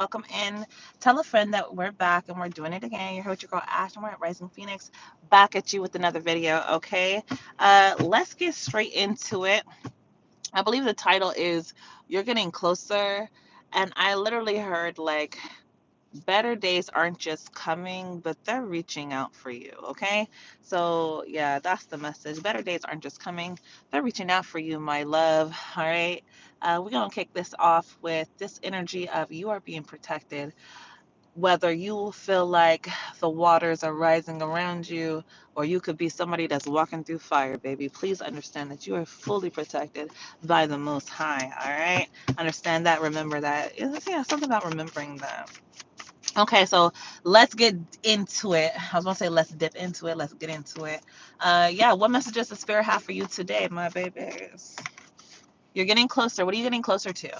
Welcome in. Tell a friend that we're back and we're doing it again. You're here with your girl Ash and we're at Rising Phoenix. Back at you with another video, okay? Let's get straight into it. I believe the title is You're Getting Closer. And I literally heard like better days aren't just coming, but they're reaching out for you, okay? So, yeah, that's the message. Better days aren't just coming, they're reaching out for you, my love, all right? We're going to kick this off with this energy of you are being protected. Whether you feel like the waters are rising around you, or you could be somebody that's walking through fire, baby, please understand that you are fully protected by the Most High, all right? Understand that, remember that. Yeah, something about remembering that. Okay, so let's get into it. I was gonna say let's dip into it. Let's get into it. Yeah, what messages does Spirit have for you today, my babies? You're getting closer. What are you getting closer to?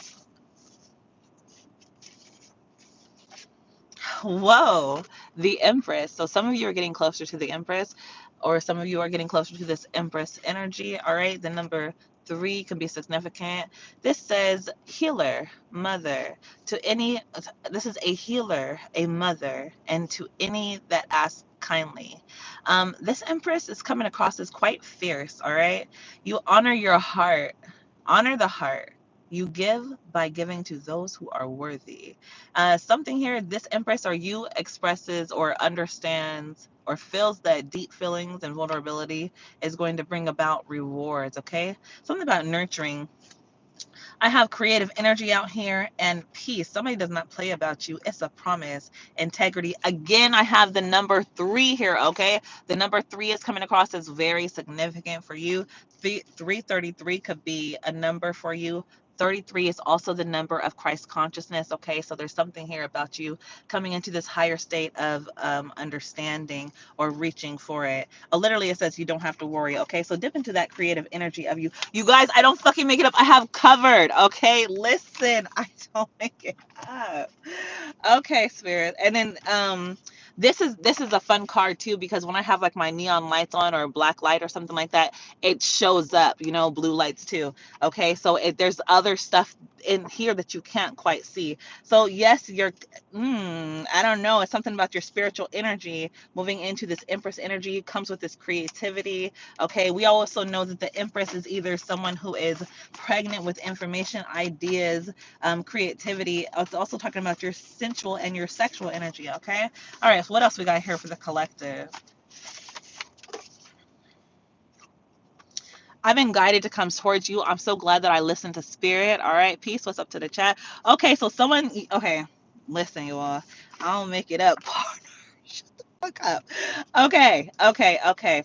Whoa, the Empress. So some of you are getting closer to the Empress, or some of you are getting closer to this Empress energy. All right, the number 3 can be significant. This says healer, mother. To any, this is a healer, a mother, and to any that ask kindly. This Empress is coming across as quite fierce. All right, you honor your heart, honor the heart. You give by giving to those who are worthy. Something here, this Empress or you expresses or understands or feels that deep feelings and vulnerability is going to bring about rewards, okay? Something about nurturing. I have creative energy out here and peace. Somebody does not play about you. It's a promise. Integrity. Again, I have the number 3 here, okay? The number 3 is coming across as very significant for you. 333 could be a number for you. 33 is also the number of Christ consciousness, okay? So there's something here about you coming into this higher state of understanding or reaching for it. Literally, it says you don't have to worry, okay? So dip into that creative energy of you. You guys, I don't fucking make it up. I have covered, okay? Listen, I don't make it up. Okay, Spirit. And then this is a fun card too, because when I have like my neon lights on or a black light or something like that, it shows up, blue lights too. Okay, so there's other stuff in here that you can't quite see. So yes, I don't know, it's something about your spiritual energy moving into this Empress energy comes with this creativity. Okay, we also know that the Empress is either someone who is pregnant with information, ideas, creativity. It's also talking about your sensual and your sexual energy. Okay, all right, so what else we got here for the collective? I've been guided to come towards you. I'm so glad that I listened to Spirit. All right, peace. What's up to the chat? Okay, so okay, listen, you all. I don't make it up. Fuck up. Okay.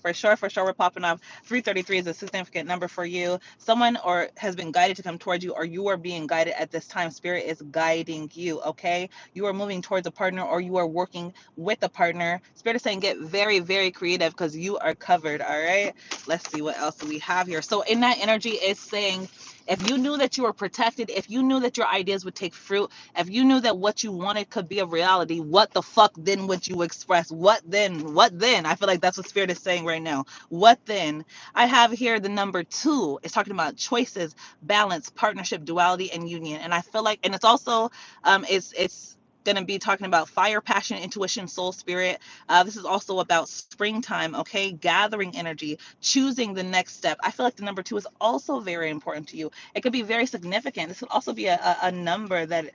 For sure, we're popping off. 333 is a significant number for you. Someone or has been guided to come towards you, or you are being guided at this time. Spirit is guiding you. Okay, you are moving towards a partner, or you are working with a partner. Spirit is saying get very, very creative because you are covered. All right. Let's see what else do we have here. So in that energy, it's saying if you knew that you were protected, if you knew that your ideas would take fruit, if you knew that what you wanted could be a reality, what the fuck then would you express? What then? What then? I feel like that's what Spirit is saying right now. What then? I have here the number 2. It's talking about choices, balance, partnership, duality, and union. And I feel like, and it's also, it's going to be talking about fire, passion, intuition, soul, spirit. This is also about springtime, okay? Gathering energy, choosing the next step. I feel like the number 2 is also very important to you. It could be very significant. This could also be a number that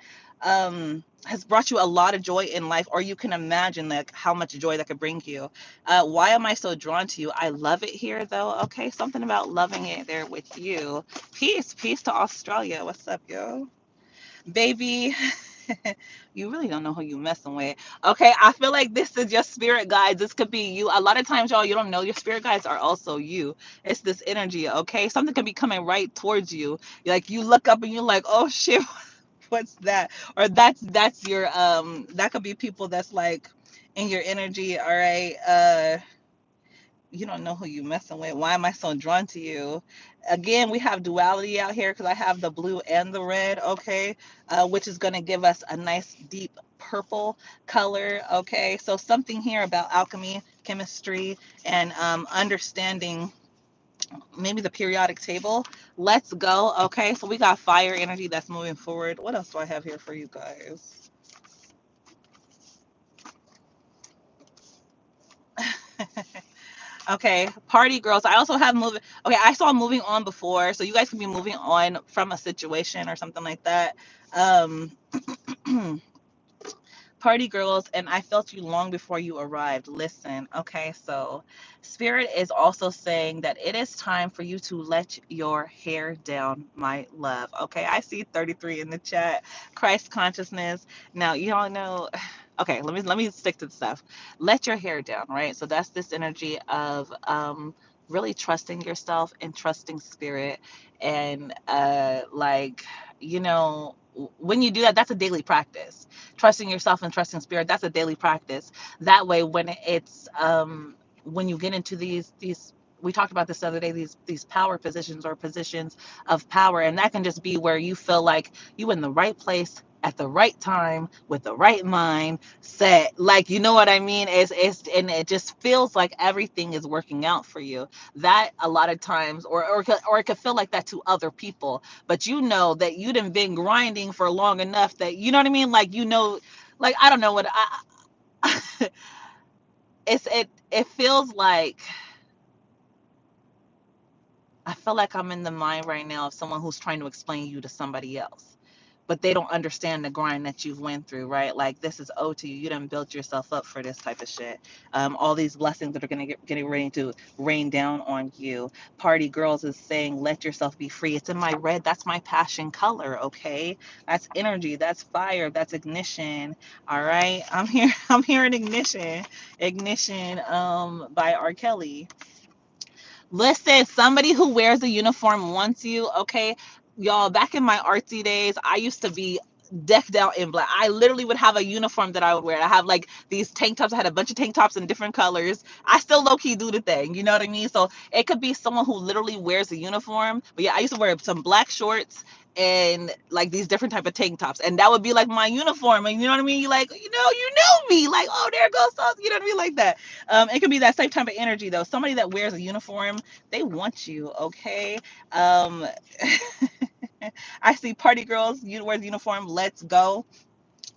has brought you a lot of joy in life, or you can imagine like how much joy that could bring you. Why am I so drawn to you? I love it here though. Okay, something about loving it there with you. Peace to Australia. What's up, yo? Baby. You really don't know who you messing with. Okay, I feel like this is your spirit guides. This could be you. A lot of times, y'all, you don't know your spirit guides are also you. It's this energy, okay? Something can be coming right towards you. Like you look up and you're like, oh shit, what's that? Or that's your that could be people that's like in your energy. All right, you don't know who you messing with. Why am I so drawn to you? Again, we have duality out here because I have the blue and the red, okay, which is going to give us a nice deep purple color, okay? So something here about alchemy, chemistry, and understanding maybe the periodic table. Let's go, okay? So we got fire energy that's moving forward. What else do I have here for you guys? Okay, party girls. I also have moving. Okay, I saw moving on before, so you guys can be moving on from a situation or something like that. Um, party girls, and I felt you long before you arrived. Listen, okay, so Spirit is also saying that it is time for you to let your hair down, my love. Okay, I see 33 in the chat. Christ consciousness. Now, you all know. Okay, let me stick to the stuff. Let your hair down, right? So that's this energy of really trusting yourself and trusting spirit, and like, you know, when you do that, that's a daily practice. Trusting yourself and trusting spirit, that's a daily practice. That way, when you get into these, we talked about this the other day, these power positions or positions of power, and that can just be where you feel like you in the right place at the right time with the right mind set, like, you know what I mean. It's and it just feels like everything is working out for you. That a lot of times, or it could feel like that to other people, but you know that you've been grinding for long enough that, you know what I mean, like, you know, like, I don't know what I it feels like, I feel like I'm in the mind right now of someone who's trying to explain you to somebody else, but they don't understand the grind that you've went through, right? Like, this is owed to you. You done built yourself up for this type of shit. All these blessings that are gonna getting ready to rain down on you. Party girls is saying, let yourself be free. It's in my red. That's my passion color. Okay, that's energy. That's fire. That's ignition. All right, I'm here. I'm hearing ignition. Ignition. By R. Kelly. Listen, somebody who wears a uniform wants you, okay? Y'all, back in my artsy days, I used to be decked out in black. I literally would have a uniform that I would wear. I have like these tank tops. I had a bunch of tank tops in different colors. I still low key do the thing, you know what I mean? So it could be someone who literally wears a uniform. But yeah, I used to wear some black shorts and like these different type of tank tops, and that would be like my uniform. And you know what I mean? You like, you know me, like, oh, there goes so, you know what I mean, like that. It could be that same type of energy though. Somebody that wears a uniform, they want you, okay? Um, I see party girls, you wear the uniform, let's go.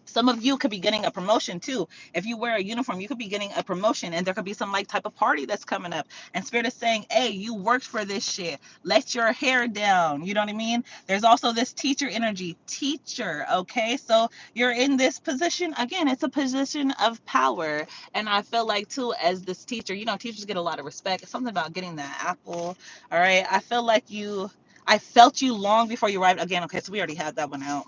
Some of you could be getting a promotion too. If you wear a uniform, you could be getting a promotion, and there could be some like type of party that's coming up. And Spirit is saying, hey, you worked for this shit. Let your hair down. You know what I mean? There's also this teacher energy. Teacher, okay? So you're in this position. Again, it's a position of power. And I feel like too, as this teacher, you know, teachers get a lot of respect. It's something about getting that apple. All right. I feel like I felt you long before you arrived. Again, okay, so we already had that one out.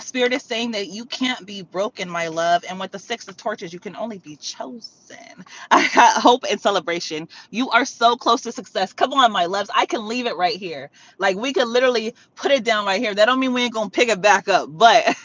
Spirit is saying that you can't be broken, my love. And with the Six of Torches, you can only be chosen. I got hope and celebration. You are so close to success. Come on, my loves. I can leave it right here. Like, we could literally put it down right here. That don't mean we ain't gonna pick it back up, but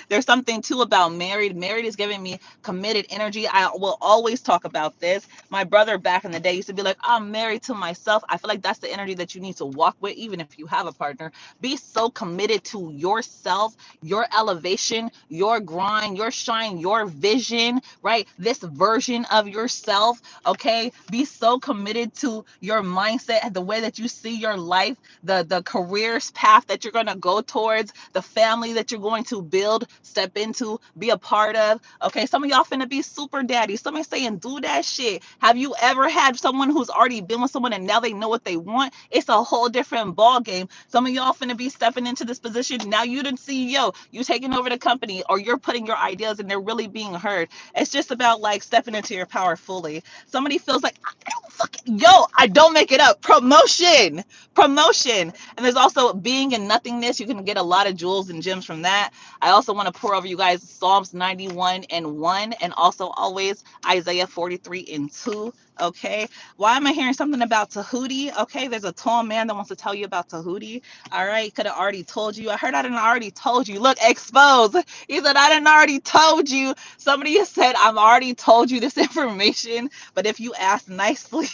there's something too about married. Married is giving me committed energy. I will always talk about this. My brother back in the day used to be like, I'm married to myself. I feel like that's the energy that you need to walk with, even if you have a partner. Be so committed to yourself, your elevation, your grind, your shine, your vision, right? This version of yourself, okay? Be so committed to your mindset, the way that you see your life, the careers path that you're going to go towards, the family that you're going to build, step into, be a part of. Okay, some of y'all finna be super daddy. Somebody saying do that shit. Have you ever had someone who's already been with someone and now they know what they want? It's a whole different ball game. Some of y'all finna be stepping into this position. Now you the CEO, you taking over the company, or you're putting your ideas and they're really being heard. It's just about like stepping into your power fully. Somebody feels like, I don't fucking, yo, I don't make it up. Promotion. And there's also being in nothingness. You can get a lot of jewels and gems from that. I also want to pour over you guys Psalms 91 and 1, and also always Isaiah 43 and 2. Okay. Why am I hearing something about Tahuti? Okay, there's a tall man that wants to tell you about Tahuti. All right, could have already told you. I heard I didn't already told you. Look, exposed. He said I didn't already told you. Somebody has said I've already told you this information, but if you ask nicely,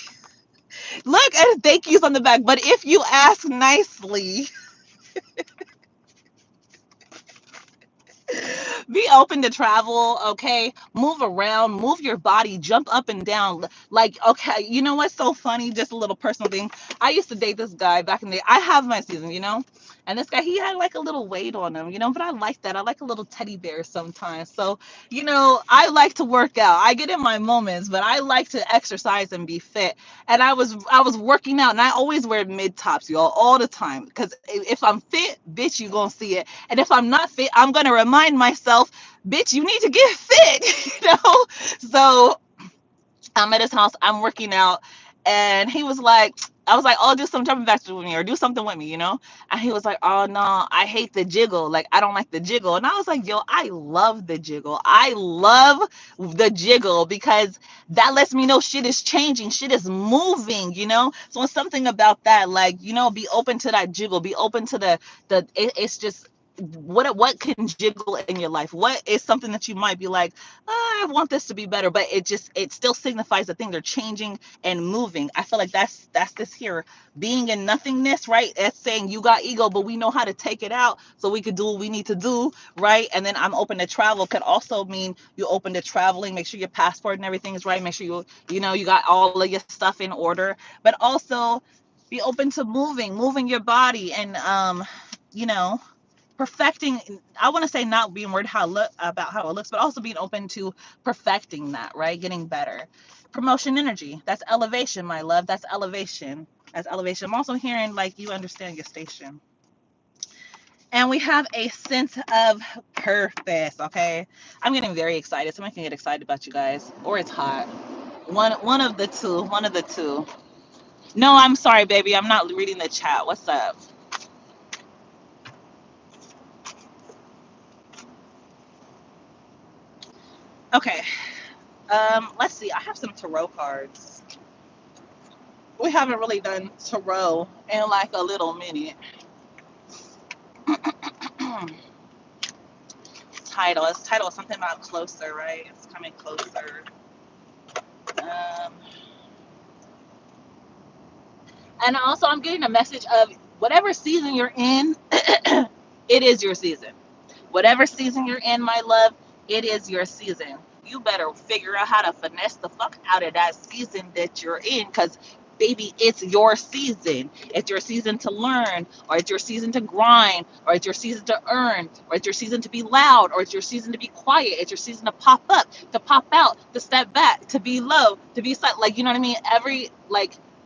look at thank yous on the back. But if you ask nicely, be open to travel, okay? Move around, move your body, jump up and down. Like, okay, you know what's so funny? Just a little personal thing. I used to date this guy back in the day. I have my season, and this guy, he had like a little weight on him, but I like that. I like a little teddy bear sometimes. So, I like to work out. I get in my moments, but I like to exercise and be fit. And I was working out, and I always wear mid tops, y'all, all the time. Because if I'm fit, bitch, you gonna see it. And if I'm not fit, I'm gonna remind myself, bitch, you need to get fit, So I'm at his house, I'm working out, and he was like, I was like, oh, do some jumping jacks with me or do something with me, And he was like, oh no, I hate the jiggle. Like, I don't like the jiggle. And I was like, yo, I love the jiggle. I love the jiggle because that lets me know shit is changing, shit is moving, So it's something about that, like, be open to that jiggle, be open to it's just what can jiggle in your life, what is something that you might be like, I want this to be better, but it still signifies that things are changing and moving. I feel like that's this here, being in nothingness, right? It's saying you got ego, but we know how to take it out so we could do what we need to do, right? And then I'm open to travel could also mean you open to traveling. Make sure your passport and everything is right. Make sure you got all of your stuff in order, but also be open to moving your body and you know perfecting. I want to say not being worried about how it looks, but also being open to perfecting that, right? Getting better. Promotion energy, that's elevation, my love. That's elevation. I'm also hearing like you understand your station. And we have a sense of purpose. Okay, I'm getting very excited. Somebody can get excited about you guys, or it's hot. One of the two. One of the two. No, I'm sorry, baby, I'm not reading the chat. What's up? Okay. Let's see. I have some tarot cards. We haven't really done tarot in like a little minute. Title is something about closer, right? It's coming closer. Um, and also, I'm getting a message of whatever season you're in, it is your season. Whatever season you're in, my love, it is your season. You better figure out how to finesse the fuck out of that season that you're in, because baby, it's your season. It's your season to learn, or it's your season to grind, or it's your season to earn, or it's your season to be loud, or it's your season to be quiet. It's your season to pop up, to pop out, to step back, to be low, to be silent. Like, you know what I mean?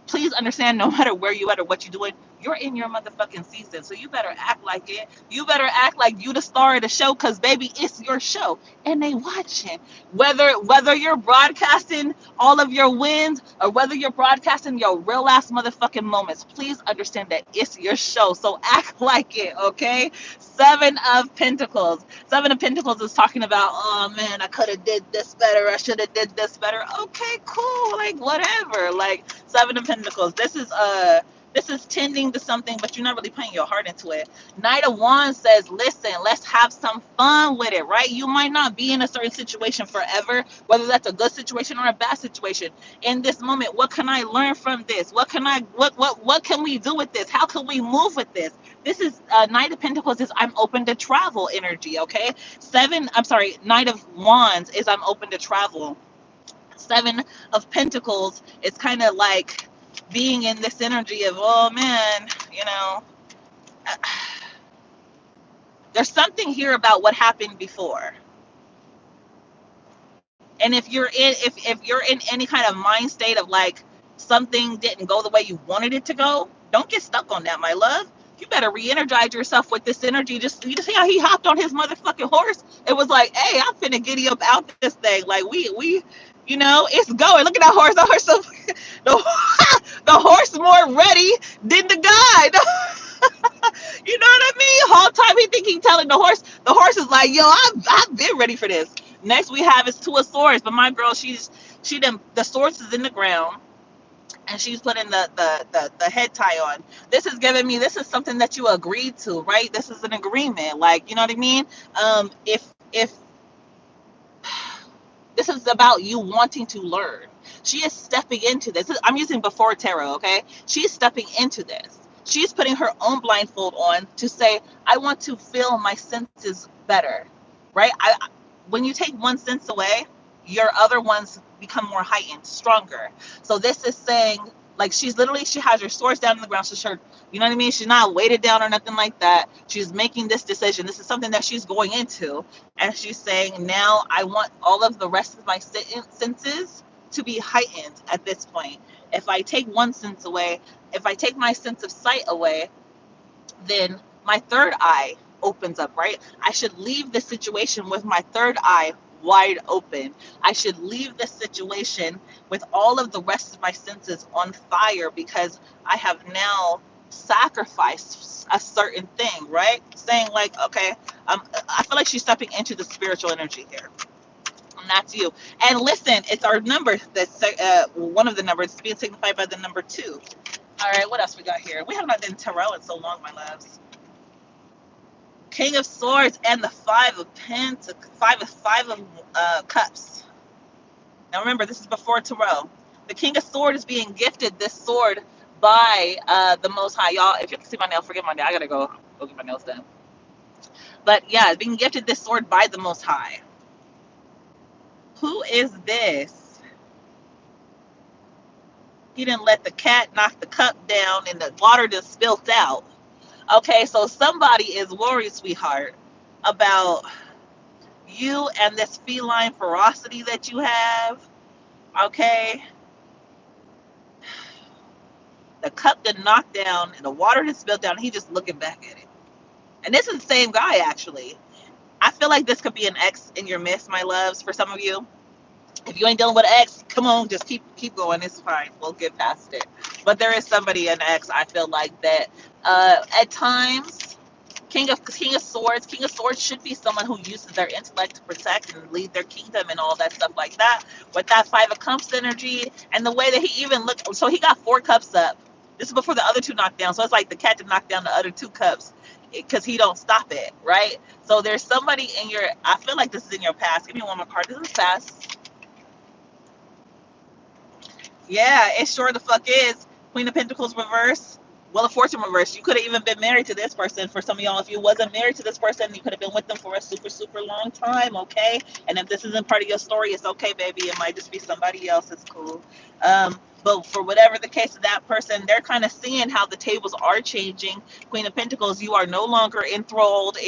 Please understand, no matter where you at or what you're doing, you're in your motherfucking season. So you better act like it. You better act like you the star of the show, because baby, it's your show and they watching. Whether you're broadcasting all of your wins or whether you're broadcasting your real ass motherfucking moments, please understand that it's your show. So act like it, okay? Seven of Pentacles. Seven of Pentacles is talking about, oh man, I could have did this better. I should have did this better. Okay, cool. Like, whatever. Like, Seven of Pentacles. This is tending to something, but you're not really putting your heart into it. Knight of Wands says, listen, let's have some fun with it, right? You might not be in a certain situation forever, whether that's a good situation or a bad situation. In this moment, what can I learn from this? What can we do with this? How can we move with this? This is Knight of Pentacles is I'm open to travel energy, okay? Knight of Wands is I'm open to travel. Seven of Pentacles is kind of like being in this energy of, oh man, there's something here about what happened before. And if you're in any kind of mind state of like something didn't go the way you wanted it to go, don't get stuck on that, my love. You better re-energize yourself with this energy. You just see how he hopped on his motherfucking horse. It was like, hey, I'm finna giddy up out this thing. Like we it's going. Look at that horse. The horse, the horse more ready than the guy. You know what I mean? Whole time he think he telling the horse. The horse is like, yo, I've been ready for this. Next we have is Two of Swords, but my girl, the swords is in the ground, and she's putting the head tie on. This is something that you agreed to, right? This is an agreement, like, you know what I mean? If this is about you wanting to learn. She is stepping into this. I'm using before tarot, okay? She's stepping into this. She's putting her own blindfold on to say, I want to feel my senses better, right? When you take one sense away, your other ones become more heightened, stronger. So this is saying, like, she's literally, she has her swords down on the ground. So sure, you know what I mean? She's not weighted down or nothing like that. She's making this decision. This is something that she's going into. And she's saying, now I want all of the rest of my senses to be heightened at this point. If I take one sense away, if I take my sense of sight away, then my third eye opens up, right? I should leave the situation with my third eye wide open. I should leave the situation with all of the rest of my senses on fire because I have now sacrificed a certain thing, right? Saying like, okay, I feel like she's stepping into the spiritual energy here. And that's you. And listen, it's our number that's one of the numbers being signified by the number 2. All right, what else we got here? We have not done tarot in so long, my loves. King of Swords and the Five of Cups. Now remember, this is before tarot. The King of Swords is being gifted this sword by the Most High. Y'all, if you can see my nail, forget my nail. I gotta go get my nails done. But yeah, being gifted this sword by the Most High. Who is this? He didn't let the cat knock the cup down and the water just spilt out. Okay, so somebody is worried, sweetheart, about you and this feline ferocity that you have. Okay, the cup did knock down and the water just spilled down. And he just looking back at it. And this is the same guy, actually. I feel like this could be an ex in your midst, my loves, for some of you. If you ain't dealing with an ex, come on, just keep going. It's fine. We'll get past it. But there is somebody, an ex, I feel like that at times, King of Swords. King of Swords should be someone who uses their intellect to protect and lead their kingdom and all that stuff like that. With that Five of Cups energy and the way that he even looked, so he got 4 cups up. This is before the other 2 knocked down. So it's like the cat to knock down the other 2 cups because he don't stop it, right? So there's somebody in your, I feel like this is in your past. Give me one more card. This is past. Yeah, it sure the fuck is. Queen of Pentacles reverse. Wheel of Fortune reverse. You could have even been married to this person. For some of y'all, if you wasn't married to this person, you could have been with them for a super, super long time, okay? And if this isn't part of your story, it's okay, baby. It might just be somebody else. It's cool. But for whatever the case of that person, they're kind of seeing how the tables are changing. Queen of Pentacles, you are no longer enthralled,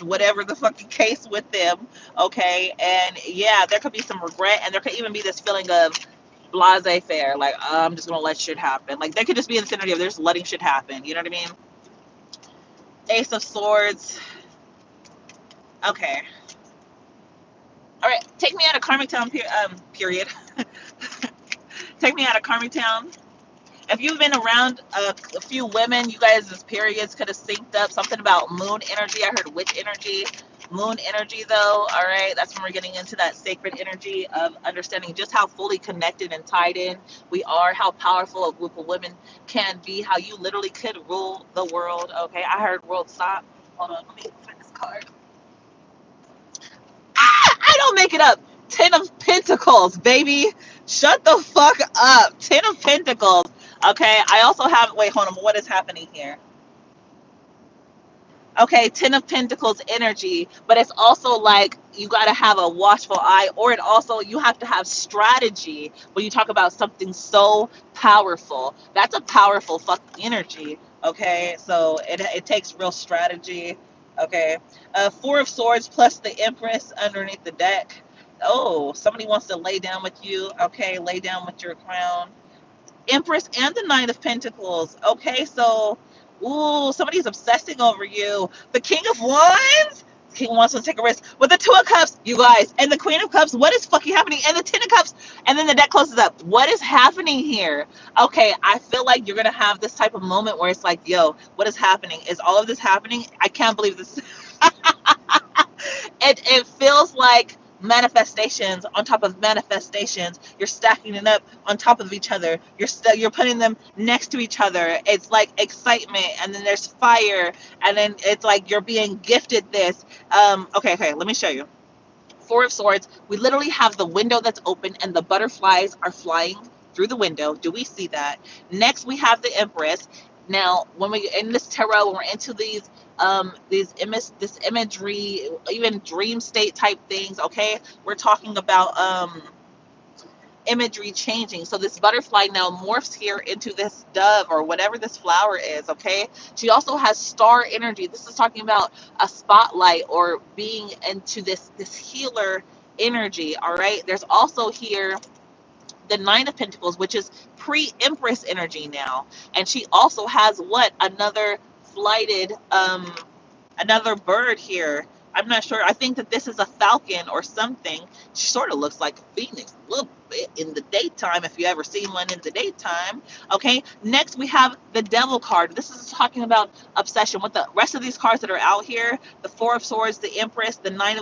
whatever the fucking case with them, okay? And yeah, there could be some regret, and there could even be this feeling of blase fair, like I'm just gonna let shit happen. Like they could just be in the vicinity of they're just letting shit happen. You know what I mean? Ace of Swords. Okay. All right. Take me out of Karmic Town. Period. Take me out of Karmic Town. If you've been around a few women, you guys' periods could have synced up. Something about moon energy. I heard witch energy. Moon energy, though, all right, that's when we're getting into that sacred energy of understanding just how fully connected and tied in we are, how powerful a group of women can be, how you literally could rule the world. Okay, I heard world stop. Hold on, let me find this card. I don't make it up. 10 of Pentacles, baby. Shut the fuck up. 10 of Pentacles. Okay, I also have, wait, hold on, what is happening here? Okay, 10 of Pentacles energy, but it's also like you got to have a watchful eye, or it also, you have to have strategy when you talk about something so powerful. That's a powerful fucking energy. Okay, so it takes real strategy. Okay, 4 of Swords plus the Empress underneath the deck. Oh, somebody wants to lay down with you. Okay, lay down with your crown. Empress and the Knight of Pentacles. Okay, so, ooh, somebody's obsessing over you. The King of Wands? The King wants to take a risk. With the Two of Cups, you guys, and the Queen of Cups, what is fucking happening? And the Ten of Cups, and then the deck closes up. What is happening here? Okay, I feel like you're going to have this type of moment where it's like, yo, what is happening? Is all of this happening? I can't believe this. It feels like manifestations on top of manifestations. You're stacking it up on top of each other. You're putting them next to each other. It's like excitement, and then there's fire, and then it's like you're being gifted this. Okay, let me show you. 4 of Swords. We literally have the window that's open, and the butterflies are flying through the window. Do we see that? Next, we have the Empress. Now, when we in this tarot, when we're into this imagery, even dream state type things, okay, we're talking about imagery changing. So this butterfly now morphs here into this dove or whatever this flower is, okay? She also has star energy. This is talking about a spotlight or being into this healer energy, all right? There's also here the Nine of Pentacles, which is pre-Empress energy now. And she also has what? Another flighted another bird here. I'm not sure. I think that this is a falcon or something. She sort of looks like a phoenix a little bit in the daytime, if you ever seen one in the daytime. Okay. Next, we have the Devil card. This is talking about obsession. With the rest of these cards that are out here, the Four of Swords, the Empress, the Nine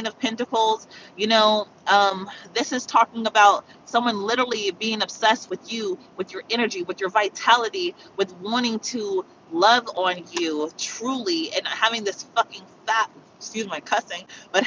of Pentacles. You know, this is talking about someone literally being obsessed with you, with your energy, with your vitality, with wanting to love on you truly, and having this fucking fat, excuse my cussing, but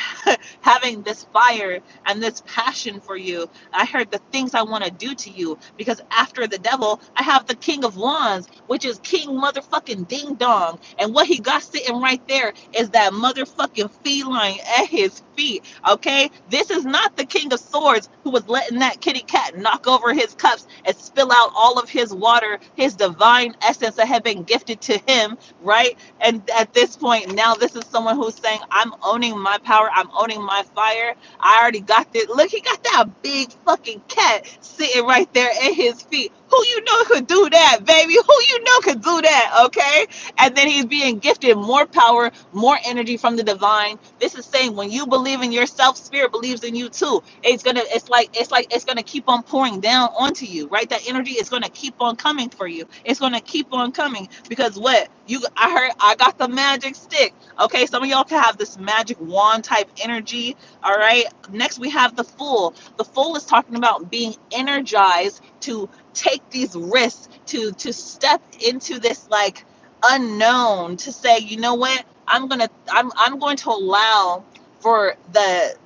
having this fire and this passion for you. I heard the things I want to do to you, because after the Devil, I have the King of Wands, which is King motherfucking Ding Dong. And what he got sitting right there is that motherfucking feline at his feet. Okay, this is not the King of Swords who was letting that kitty cat knock over his cups and spill out all of his water, his divine essence that had been gifted to him, right? And at this point, now this is someone who's saying, I'm owning my power, I'm owning my fire. I already got this. Look, he got that big fucking cat sitting right there at his feet. Who you know could do that, baby? Who you know could do that, okay? And then he's being gifted more power, more energy from the divine. This is saying when you believe in yourself, spirit believes in you too. It's gonna keep on pouring down onto you, right? That energy is gonna keep on coming for you. It's gonna keep on coming, because what you I heard, I got the magic stick. Okay, some of y'all can have this magic wand type energy. All right. Next we have the Fool. The Fool is talking about being energized to take these risks, to step into this like unknown, to say, you know what, I'm going to allow for the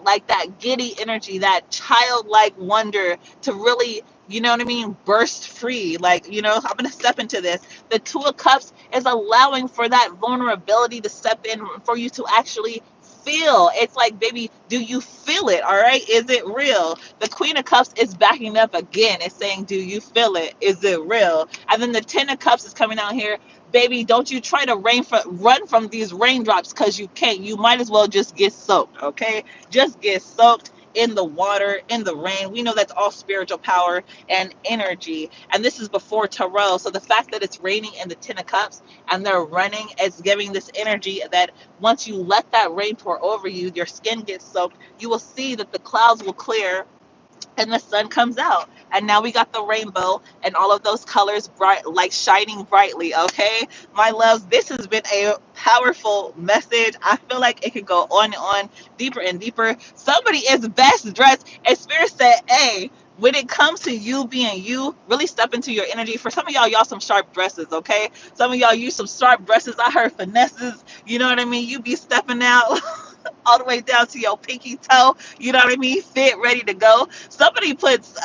like that giddy energy, that childlike wonder to really, you know what I mean, burst free. Like, you know, I'm gonna step into this. The Two of Cups is allowing for that vulnerability to step in, for you to actually feel. It's like, baby, do you feel it? All right, is it real? The Queen of Cups is backing up again. It's saying, do you feel it? Is it real? And then the Ten of Cups is coming out here. Baby, don't you try to run from these raindrops, because you can't. You might as well just get soaked, okay? Just get soaked in the water, in the rain. We know that's all spiritual power and energy. And this is before tarot. So the fact that it's raining in the Ten of Cups and they're running is giving this energy that once you let that rain pour over you, your skin gets soaked, you will see that the clouds will clear and the sun comes out, and now we got the rainbow and all of those colors bright, like shining brightly. Okay, my loves, this has been a powerful message. I feel like it could go on and on, deeper and deeper. Somebody is best dressed, and Spirit said, hey, when it comes to you being you, really step into your energy. For some of y'all some sharp dresses, okay? Some of y'all use some sharp dresses. I heard finesses, you know what I mean? You be stepping out all the way down to your pinky toe, you know what I mean? Fit, ready to go. Somebody puts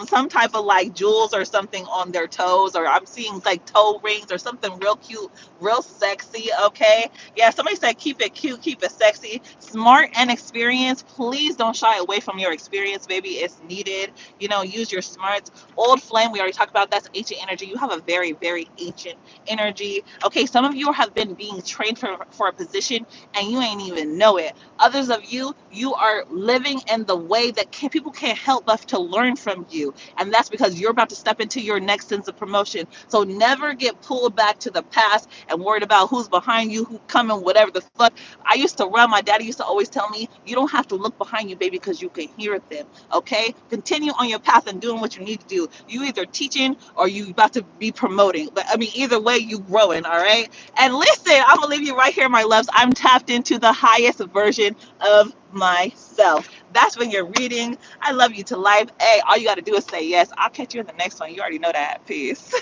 some type of like jewels or something on their toes, or I'm seeing like toe rings or something real cute, real sexy, okay? Yeah, somebody said keep it cute, keep it sexy. Smart and experience. Please don't shy away from your experience, baby. It's needed. You know, use your smarts. Old flame, we already talked about, that's ancient energy. You have a very, very ancient energy. Okay, some of you have been being trained for a position and you ain't even know it. Others of you, you are living in the way that people can't help but to learn from you. And that's because you're about to step into your next sense of promotion. So never get pulled back to the past and worried about who's behind you, who coming, whatever the fuck. I used to run, my daddy used to always tell me, you don't have to look behind you, baby, because you can hear them. Okay? Continue on your path and doing what you need to do. You either teaching or you about to be promoting. But I mean, either way, you growing, all right? And listen, I'm gonna leave you right here, my loves. I'm tapped into the highest version of myself. That's when you're reading. I love you to life. Hey, all you got to do is say yes. I'll catch you in the next one. You already know that. Peace.